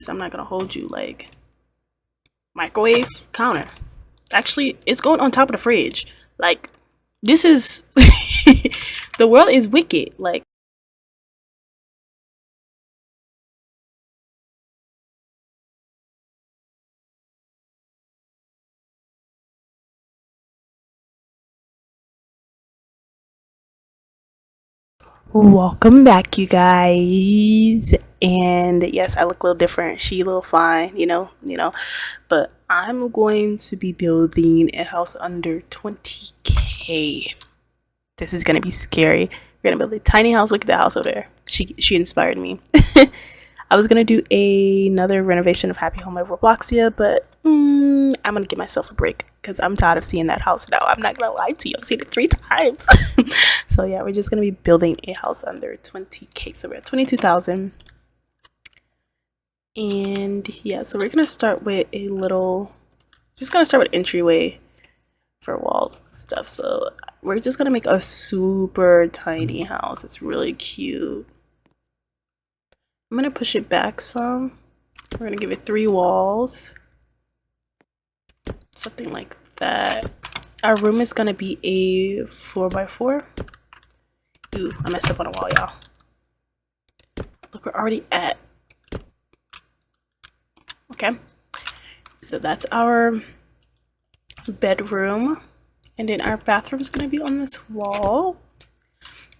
I'm not gonna hold you. Like, microwave counter. Actually, it's going on top of the fridge. Like, this is the world is wicked. Like, welcome back, you guys. And yes, I look a little different. She a little fine, But I'm going to be building a house under 20K. This is gonna be scary. We're gonna build a tiny house. Look at the house over there. She inspired me. I was gonna do another renovation of Happy Home at Robloxia, but I'm gonna give myself a break because I'm tired of seeing that house now. I'm not gonna lie to you. I've seen it 3 times. So yeah, we're just gonna be building a house under 20K. So we're at 22,000. And yeah, so we're gonna start with just gonna start with entryway for walls and stuff. So we're just gonna make a super tiny house. It's really cute. I'm gonna push it back some. We're gonna give it 3 walls. Something like that. Our room is gonna be a 4x4. Ooh, I messed up on a wall, y'all. Look, we're already at. Okay. So that's our bedroom. And then our bathroom's gonna be on this wall.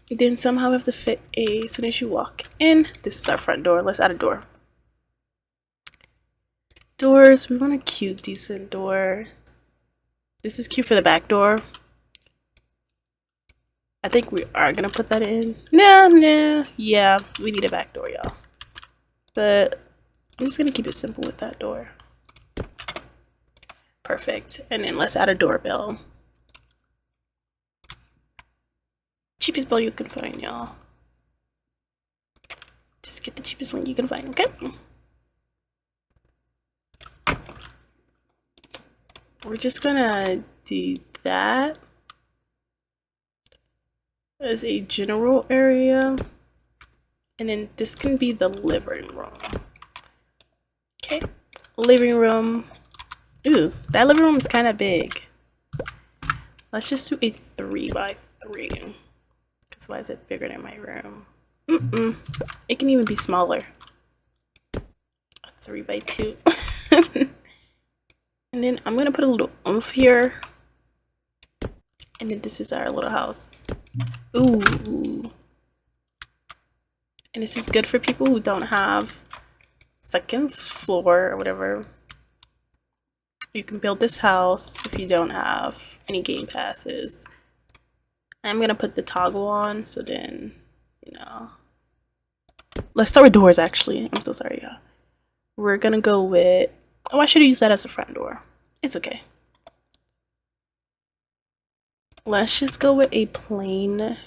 Then somehow we have to fit as soon as you walk in. This is our front door. Let's add a door. Doors, we want a cute, decent door. This is cute for the back door. I think we are gonna put that in. No, yeah, we need a back door, y'all. But I'm just gonna keep it simple with that door. Perfect. And then let's add a doorbell. Cheapest bell you can find, y'all. Just get the cheapest one you can find, okay? We're just gonna do that as a general area. And then this can be the living room. Okay, living room. Ooh, that living room is kind of big. Let's just do a 3x3. Because why is it bigger than my room? It can even be smaller. A 3x2. And then I'm gonna put a little oomph here. And then this is our little house. Ooh. And this is good for people who don't have second floor or whatever. You can build this house if you don't have any game passes. I'm gonna put the toggle on, so then, let's start with doors actually. I'm so sorry, y'all. We're gonna go with, oh, I should have used that as a front door. It's okay. Let's just go with a plain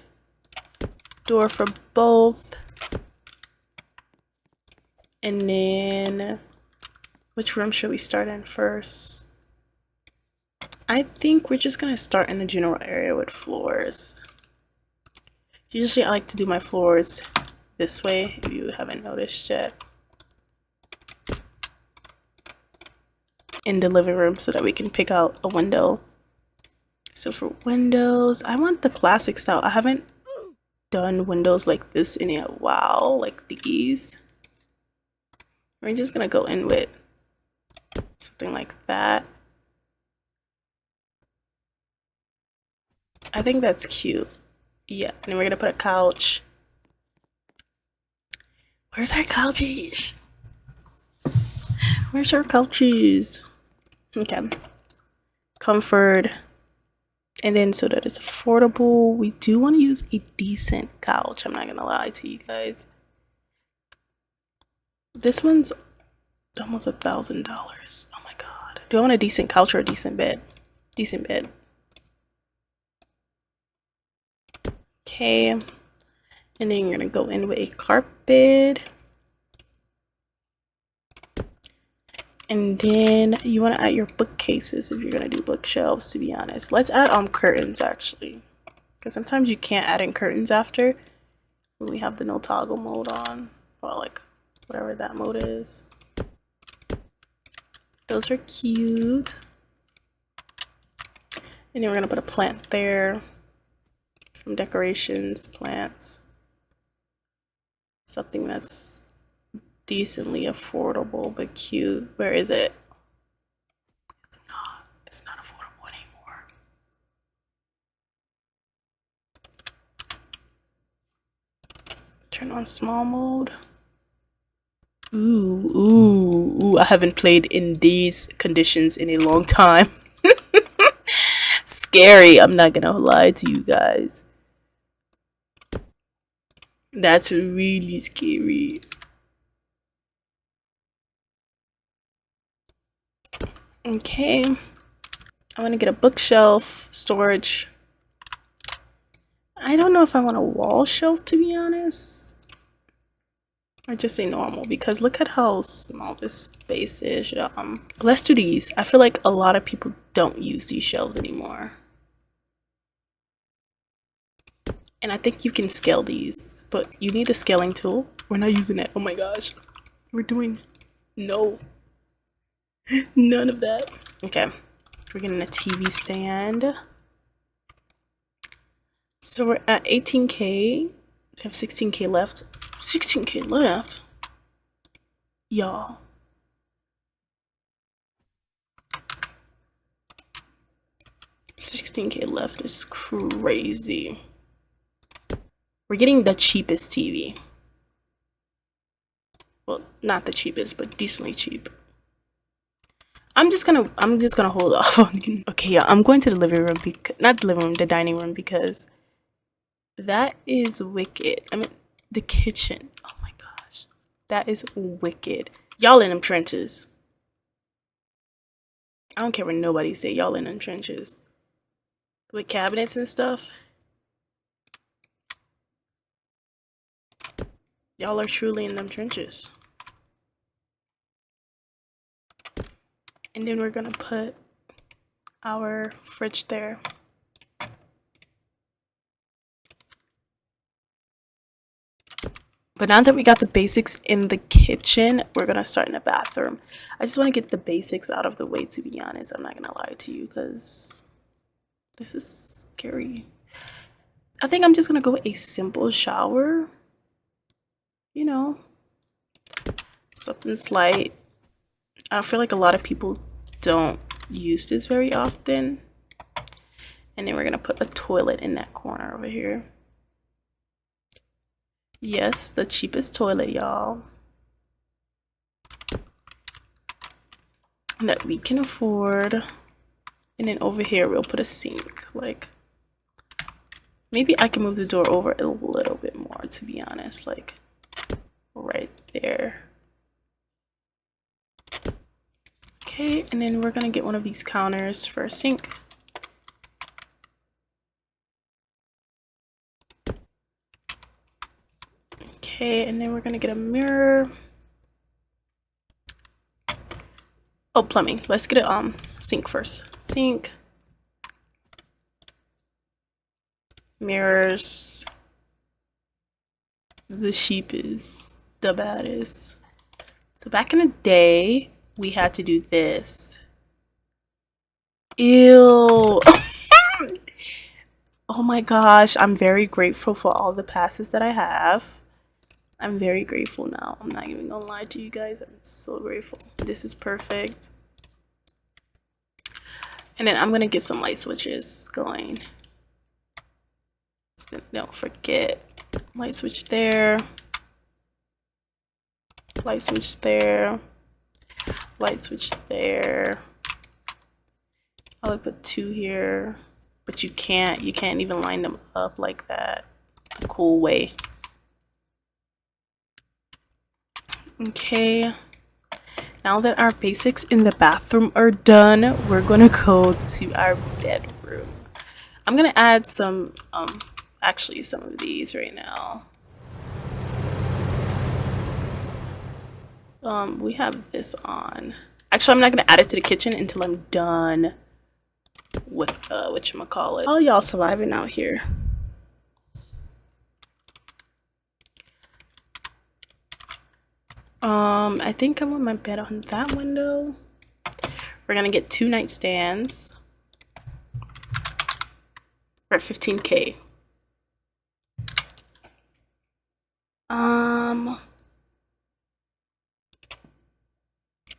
door for both. And then, which room should we start in first? I think we're just gonna start in the general area with floors. Usually I like to do my floors this way, if you haven't noticed yet. In the living room so that we can pick out a window. So for windows, I want the classic style. I haven't done windows like this in a while, like these. We're just gonna go in with something like that. I think that's cute. Yeah, and then we're gonna put a couch. Where's our couches? Where's our couches? Okay. Comfort. And then so that it's affordable, we do want to use a decent couch. I'm not gonna lie to you guys. This one's almost $1,000. Oh my god. Do I want a decent couch or a decent bed? Decent bed. Okay. And then you're gonna go in with a carpet. And then you want to add your bookcases if you're gonna do bookshelves, to be honest. Let's add curtains actually. Because sometimes you can't add in curtains after when we have the no toggle mode on. Or like whatever that mode is. Those are cute. And then we're gonna put a plant there. From decorations, plants. Something that's decently affordable but cute. Where is it? It's not affordable anymore. Turn on small mode. Ooh, I haven't played in these conditions in a long time. Scary, I'm not gonna lie to you guys. That's really scary. Okay. I want to get a bookshelf, storage. I don't know if I want a wall shelf, to be honest. Or just a normal, because look at how small this space is. Let's do these. I feel like a lot of people don't use these shelves anymore. And I think you can scale these, but you need a scaling tool. We're not using it. Oh my gosh. We're doing no. None of that. Okay. We're getting a TV stand. So we're at 18K. We have 16K left. 16K left? Y'all. $16K left is crazy. We're getting the cheapest TV. Well, not the cheapest, but decently cheap. I'm just gonna hold off on. Okay, yeah, I'm going to the living room, not the living room, the dining room, because that is wicked. I mean, the kitchen. Oh my gosh, that is wicked. Y'all in them trenches. I don't care what nobody say. Y'all in them trenches with cabinets and stuff. Y'all are truly in them trenches. And then we're gonna put our fridge there. But now that we got the basics in the kitchen, we're gonna start in the bathroom. I just want to get the basics out of the way, to be honest. I'm not gonna lie to you because this is scary. I think I'm just gonna go with a simple shower. You know, something slight. I feel like a lot of people don't use this very often. And then we're gonna put a toilet in that corner over here. Yes, the cheapest toilet, y'all, that we can afford. And then over here we'll put a sink. Like, maybe I can move the door over a little bit more, to be honest, like right there. Okay, and then we're gonna get one of these counters for a sink. Okay, and then we're gonna get a mirror. Oh, plumbing. Let's get a sink first. Sink. Mirrors. The sheep is the baddest. So back in the day, we had to do this. Ew. Oh my gosh, I'm very grateful for all the passes that I have. I'm very grateful now. I'm not even gonna lie to you guys. I'm so grateful. This is perfect. And then I'm gonna get some light switches going. So don't forget, light switch there. Light switch there. Light switch there. I would put 2 here, but you can't even line them up like that. A cool way. Okay, now that our basics in the bathroom are done, we're gonna go to our bedroom. I'm gonna add some actually some of these right now. We have this on. Actually, I'm not gonna add it to the kitchen until I'm done with whatchamacallit. How y'all surviving out here? I think I want my bed on that window. We're gonna get 2 nightstands for $15K.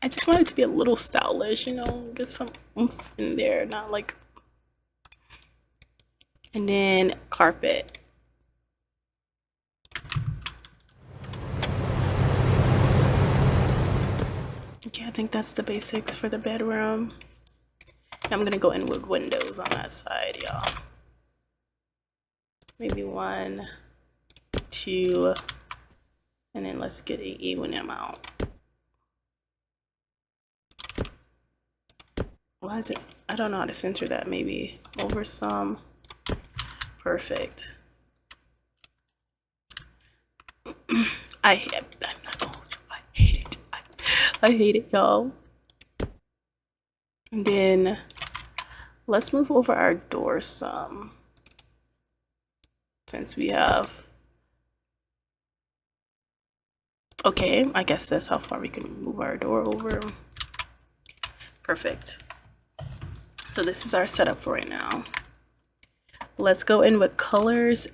I just want it to be a little stylish, you know, get some oomph in there, not like. And then carpet. Okay, I think that's the basics for the bedroom. And I'm gonna go in with windows on that side, y'all. Maybe 1, 2, and then let's get an even amount. Why is it? I don't know how to center that. Maybe over some. Perfect. I'm not gonna hold you. I hate it. I hate it, y'all. And then let's move over our door some. Since we have. Okay, I guess that's how far we can move our door over. Perfect. So this is our setup for right now. Let's go in with colors.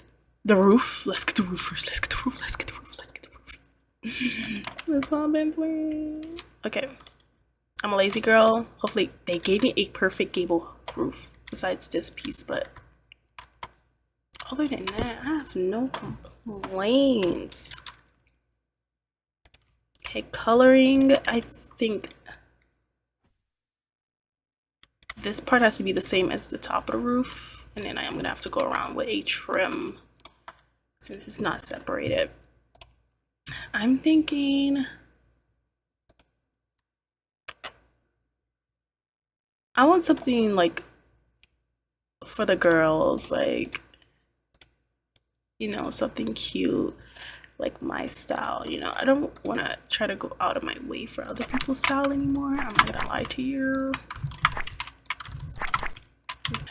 The roof. Let's get the roof first. Let's get the roof. Let's get the roof. Let's get the roof. That's my Bentley. Okay. I'm a lazy girl. Hopefully they gave me a perfect gable roof besides this piece, but other than that, I have no complaints. Okay, coloring. I think this part has to be the same as the top of the roof, and then I am gonna have to go around with a trim since it's not separated. I'm thinking I want something like for the girls, like, you know, something cute, like my style. You know, I don't want to try to go out of my way for other people's style anymore. I'm not gonna lie to you.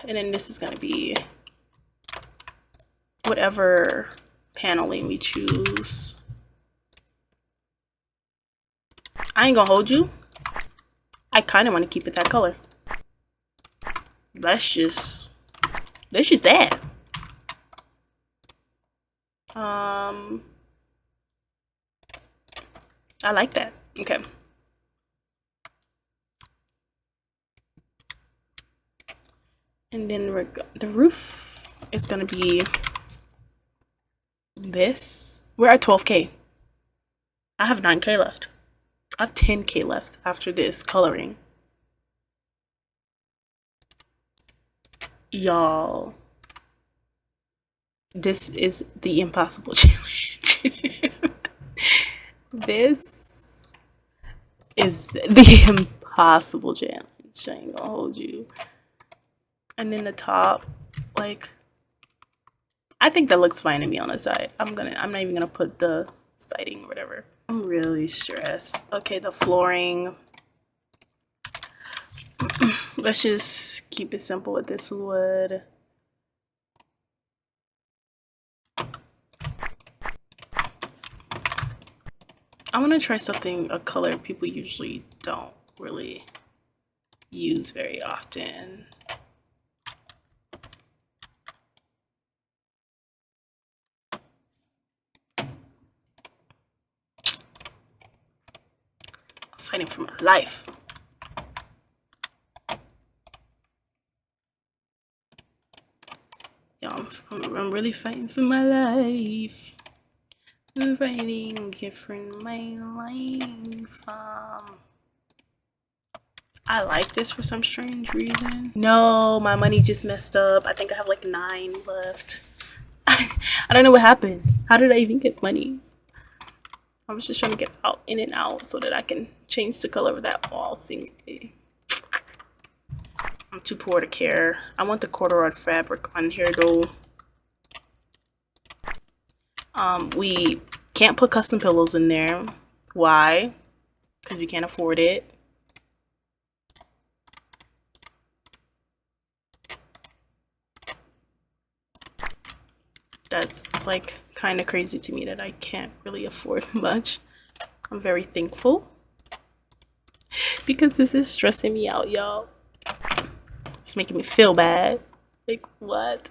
And then this is gonna be whatever paneling we choose. I ain't gonna hold you. I kind of want to keep it that color. That's just that. I like that. Okay. And then the roof is gonna be this. We're at 12K. I have 9K left. I have 10K left after this coloring. Y'all, this is the impossible challenge. This is the impossible challenge. I ain't gonna hold you. And then the top, like, I think that looks fine to me on the side. I'm not even gonna put the siding or whatever. I'm really stressed. Okay, the flooring. Let's just keep it simple with this wood. I want to try something, a color people usually don't really use very often. I'm fighting for my life. Y'all, I'm really fighting for my life. I'm fighting for my life. I like this for some strange reason. No, my money just messed up. I think I have like 9 left. I don't know what happened. How did I even get money? I was just trying to get out, in and out, so that I can change the color of that wall seamlessly. I'm too poor to care. I want the corduroy fabric on here though. We can't put custom pillows in there. Why? Because we can't afford it. It's like kind of crazy to me that I can't really afford much. I'm very thankful. because this is stressing me out, y'all. It's making me feel bad. Like, what?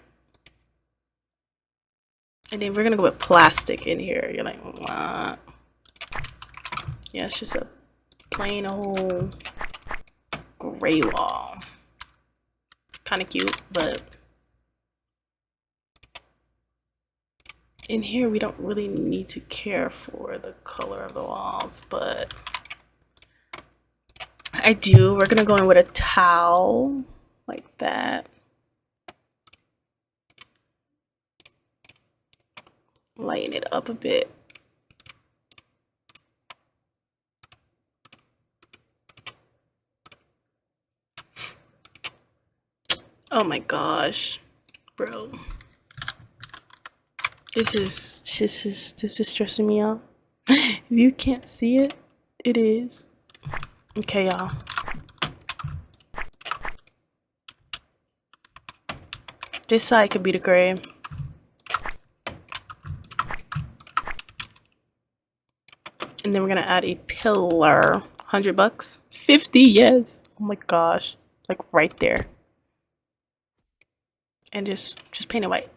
And then we're gonna go with plastic in here. You're like, what? Yeah, it's just a plain old gray wall. Kind of cute, but in here we don't really need to care for the color of the walls, but I do. We're gonna go in with a towel like that. Lighten it up a bit. Oh my gosh, bro. This is stressing me out. If you can't see it, it is. Okay, y'all. This side could be the gray. And then we're gonna add a pillar. 100 bucks? 50, yes. Oh my gosh. Like right there. And just paint it white.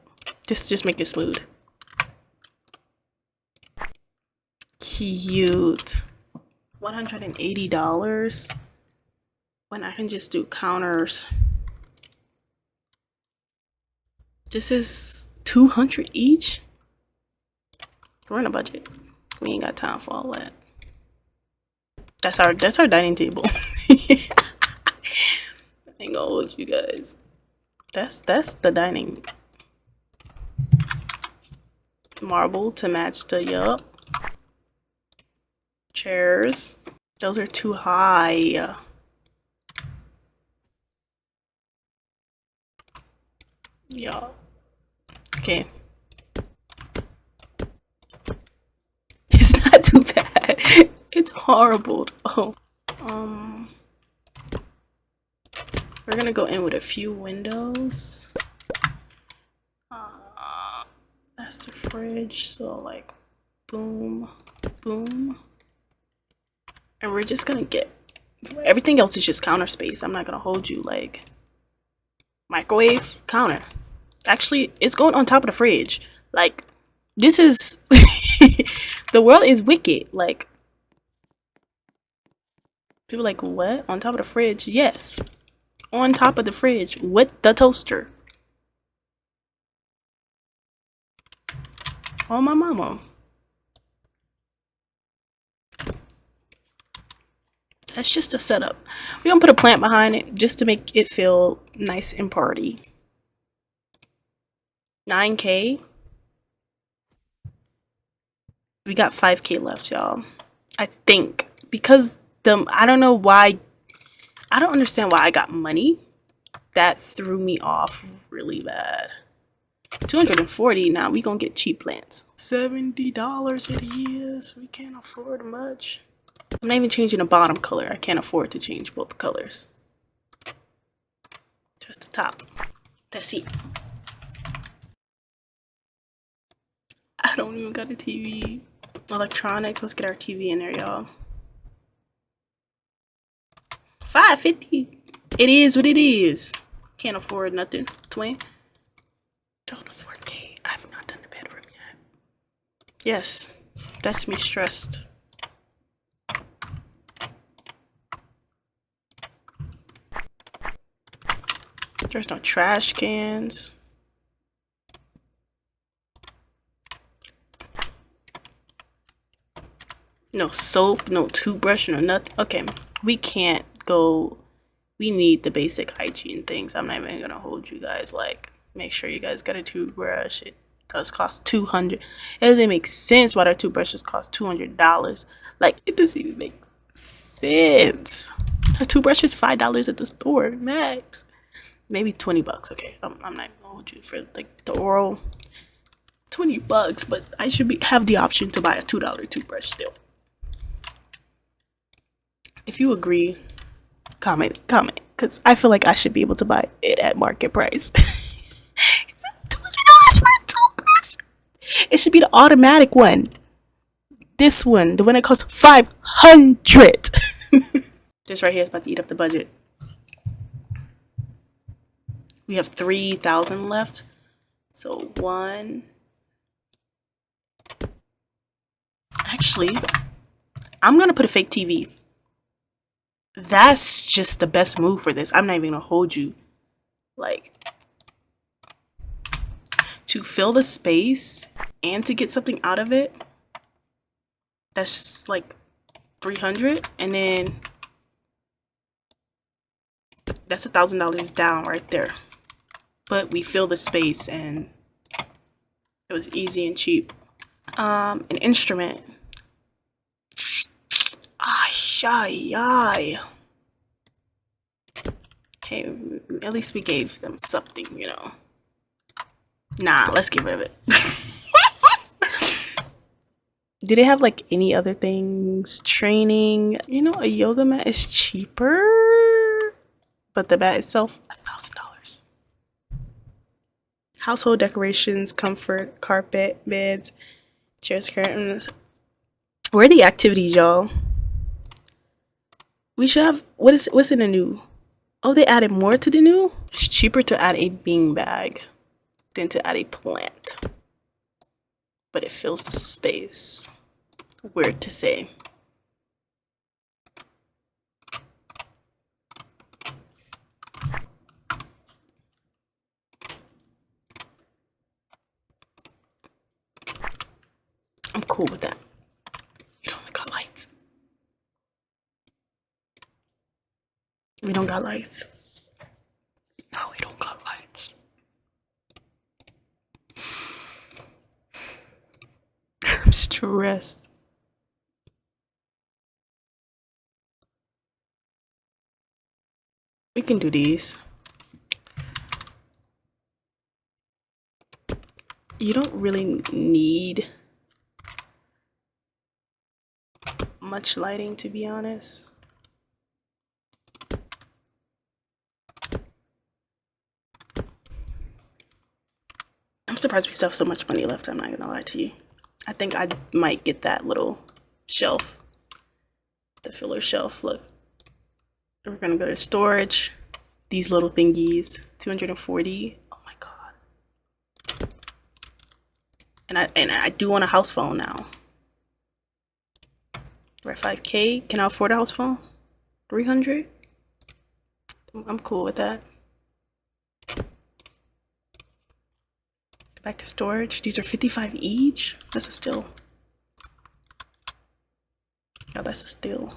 Just make it smooth. Cute. $180 when I can just do counters. This is $200 each. We're on a budget. We ain't got time for all that. That's our dining table. I ain't gonna hold you guys. That's the dining. Marble to match the yup. Chairs. Those are too high. Yeah. Okay. It's not too bad. It's horrible. Oh. We're gonna go in with a few windows. That's the fridge. So like, boom, boom. And we're just gonna get everything else is just counter space. I'm not gonna hold you. Like, microwave, counter. Actually, it's going on top of the fridge. Like, this is the world is wicked. Like, people are like, what? On top of the fridge? Yes, on top of the fridge with the toaster. Oh my mama. That's just a setup. We're gonna put a plant behind it just to make it feel nice and party. 9K. We got 5K left, y'all. I think because I don't know why. I don't understand why I got money. That threw me off really bad. 240. Now we gonna get cheap plants. $70 it is. We can't afford much. I'm not even changing the bottom color. I can't afford to change both colors. Just the top. That's it. I don't even got a TV. Electronics. Let's get our TV in there, y'all. $550. It is what it is. Can't afford nothing. Twin. Total 4K. I have not done the bedroom yet. Yes, that's me stressed. There's no trash cans. No soap, no toothbrush, no nothing. Okay, we can't go. We need the basic hygiene things. I'm not even gonna hold you guys. Like, make sure you guys got a toothbrush. It does cost $200. It doesn't make sense why their toothbrushes cost $200. Like, it doesn't even make sense. A toothbrush is $5 at the store max. Maybe 20 bucks. Okay, I'm not gonna hold you for like the oral. 20 bucks, but I should have the option to buy a $2 toothbrush still. If you agree, comment, because I feel like I should be able to buy it at market price. $200 for a toothbrush. It should be the automatic one. This one, the one that costs $500. This right here is about to eat up the budget. We have 3,000 left. So one. Actually, I'm gonna put a fake TV. That's just the best move for this. I'm not even gonna hold you. Like, to fill the space and to get something out of it, that's like 300, and then that's $1,000 down right there. But we fill the space and it was easy and cheap. An instrument. Ay. Okay, at least we gave them something, you know. Nah, let's get rid of it. Do they have like any other things? Training, you know, a yoga mat is cheaper, but the mat itself, $1,000. Household decorations, comfort, carpet, beds, chairs, curtains. Where are the activities, y'all? We should have, what's in the new? Oh, they added more to the new? It's cheaper to add a bean bag than to add a plant. But it fills the space. Weird to say. I'm cool with that. We don't got lights. We don't got lights. No, we don't got lights. I'm stressed. We can do these. You don't really need much lighting, to be honest. I'm surprised we still have so much money left, I'm not gonna lie to you. I think I might get that little shelf. The filler shelf, look. We're gonna go to storage. These little thingies, 240. Oh my god. And I do want a house phone now. We're at 5K. Can I afford a house phone? 300? I'm cool with that. Back to storage. These are 55 each. That's a steal. Oh, that's a steal.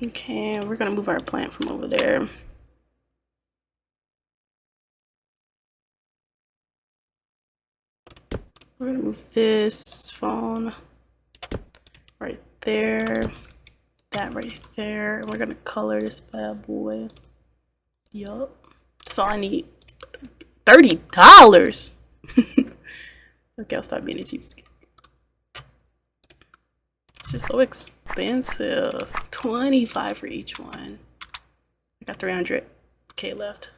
Okay, we're gonna move our plant from over there. We're gonna move this phone right there, that right there. We're gonna color this bad boy. Yup. That's all I need. $30. Okay, I'll stop being a cheapskate. It's just so expensive. 25 for each one. I got 300K left.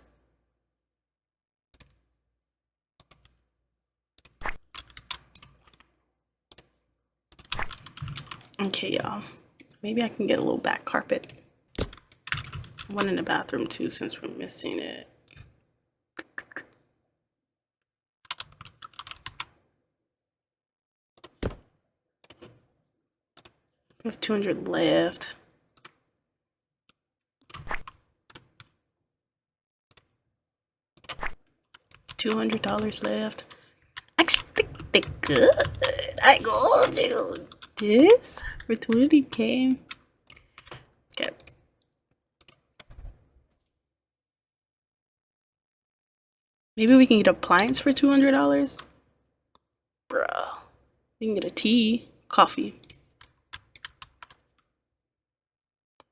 Okay, y'all. Maybe I can get a little back carpet. One in the bathroom too, since we're missing it. We have 200 left. $200 left. Actually, they're good. I go do this for 20K. Okay. Maybe we can get an appliance for $200. Bruh. We can get a tea, coffee.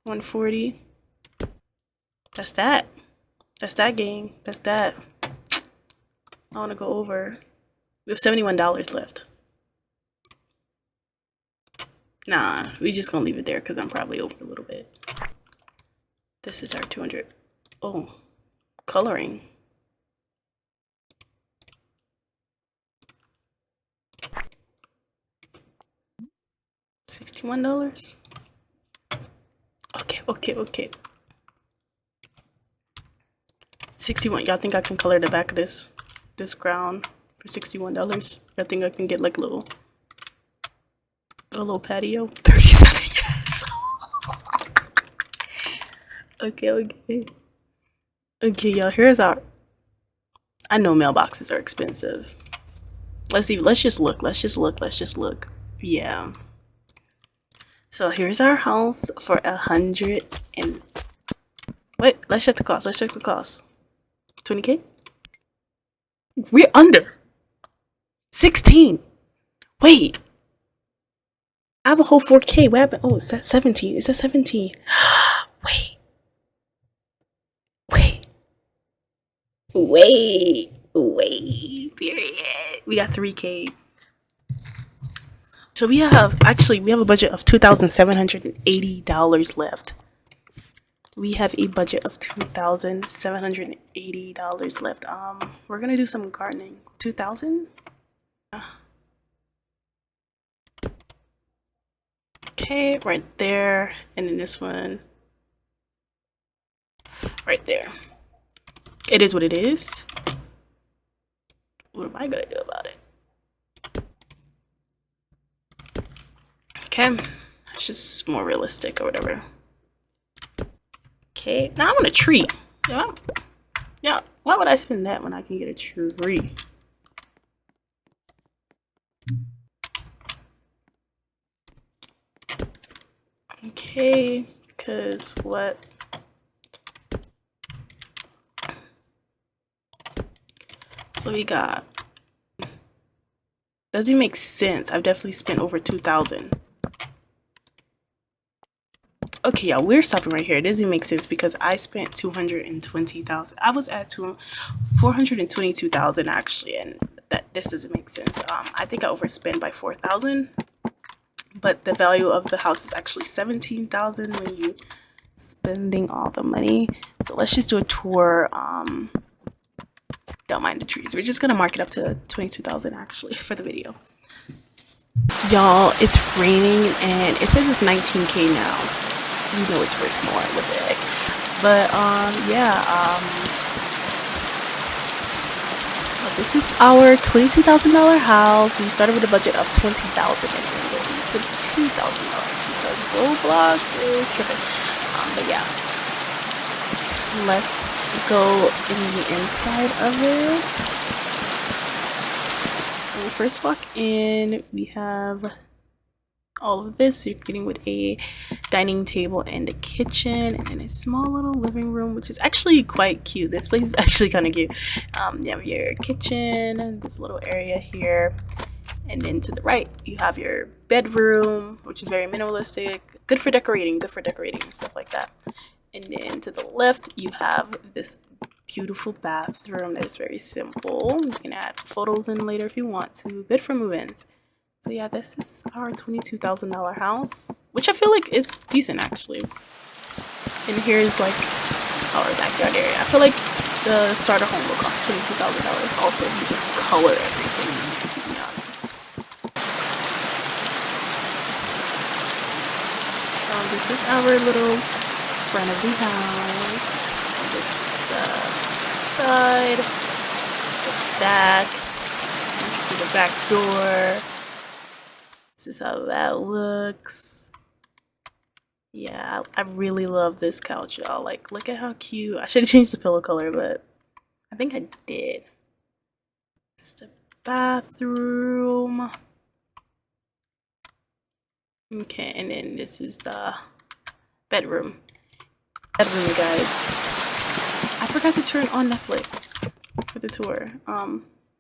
140. That's that. That's that game. That's that. I want to go over. We have $71 left. Nah, we just gonna leave it there because I'm probably over a little bit. This is our 200. Oh, coloring. $61. Okay. 61. Y'all think I can color the back of this ground for $61? Y'all think I can get like a little patio? 37. Yes. Okay, y'all. Here's our. I know mailboxes are expensive. Let's see. Let's just look. Yeah. So here's our house for 100 and. Wait. Let's check the cost. 20K. We're under 16. Wait. I have a whole 4K. What happened? Oh, is that 17? Is that 17? Wait. Period. We got 3K. So we have a budget of $2,780 left. We have a budget of $2,780 left. We're gonna do some gardening. 2,000. Okay, right there, and then this one right there. It is what it is. What am I gonna do about it? Okay, it's just more realistic or whatever. Okay, now I want a tree. Yeah. Why would I spend that when I can get a tree? Okay, because what? So we got. Doesn't make sense. I've definitely spent over 2,000. Okay, y'all, we're stopping right here. It doesn't make sense because I spent 220,000. I was at 422,000 actually, and this doesn't make sense. I think I overspent by 4,000, but the value of the house is actually 17,000 when you spending all the money. So let's just do a tour. Don't mind the trees. We're just gonna mark it up to 22,000 actually for the video. Y'all, it's raining and it says it's 19K now. You know it's worth more. What the heck? But this is our $22,000 house. We started with a budget of $20,000 and then $22,000 because Roblox is tripping. But yeah, let's go in the inside of it. So we first walk in, we have all of this. So you're getting with a dining table and a kitchen and then a small little living room, which is actually quite cute. This place is actually kind of cute. You have your kitchen, this little area here, and then to the right you have your bedroom, which is very minimalistic, good for decorating and stuff like that. And then to the left you have this beautiful bathroom that is very simple. You can add photos in later if you want to. Good for move-ins. So yeah, this is our $22,000 house, which I feel like is decent actually. And here's like our backyard area. I feel like the starter home will cost $22,000 also if you just color everything, to be honest. So this is our little front of the house. This is the side, the back, through the back door. This is how that looks. Yeah, I really love this couch, y'all. Like, look at how cute. I should have changed the pillow color, but I think I did. It's the bathroom. Okay, and then this is the bedroom. Bedroom, guys. I forgot to turn on Netflix for the tour.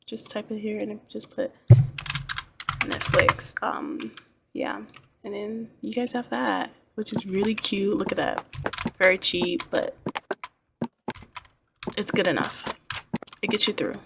Just type it here and just put Netflix. Yeah, and then you guys have that, which is really cute. Look at that. Very cheap, but it's good enough. It gets you through.